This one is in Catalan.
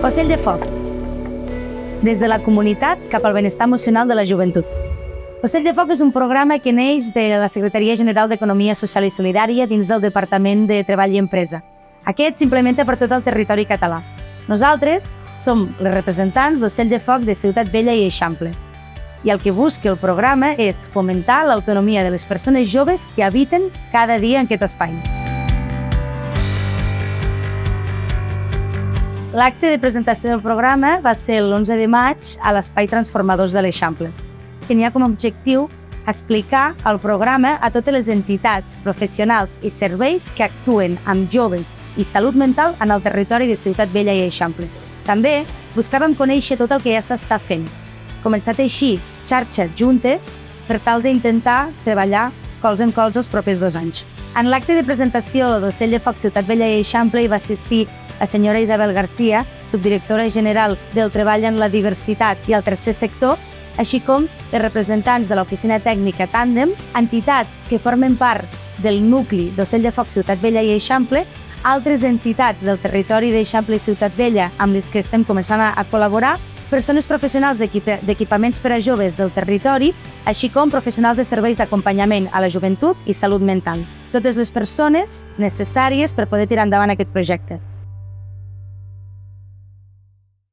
Ocell de foc. Des de la comunitat cap al benestar emocional de la joventut. Ocell de foc és un programa que neix de la Secretaria General d'Economia Social i Solidària dins del Departament de Treball i Empresa. Aquest s'implementa per tot el territori català. Nosaltres som les representants d'Ocell de Foc de Ciutat Vella i Eixample. I el que busca el programa és fomentar l'autonomia de les persones joves que habiten cada dia en aquest espai. L'acte de presentació del programa va ser l'11 de maig a l'Espai Transformadors de l'Eixample. Tenia com a objectiu explicar el programa a totes les entitats, professionals i serveis que actuen amb joves i salut mental en el territori de Ciutat Vella i Eixample. També buscàvem conèixer tot el que ja s'està fent. Començar a teixir xarxes juntes per tal d'intentar treballar cols en cols els propers 2 anys. En l'acte de presentació d'Ocell de Foc Ciutat Vella i Eixample hi va assistir la senyora Isabel García, subdirectora general del Treball en la Diversitat i el Tercer Sector, així com els representants de l'Oficina Tècnica Tàndem, entitats que formen part del nucli d'Ocell de Foc Ciutat Vella i Eixample, altres entitats del territori d'Eixample i Ciutat Vella amb les que estem començant a col·laborar, persones professionals d'equipaments per a joves del territori, així com professionals de serveis d'acompanyament a la joventut i salut mental. Totes les persones necessàries per poder tirar endavant aquest projecte.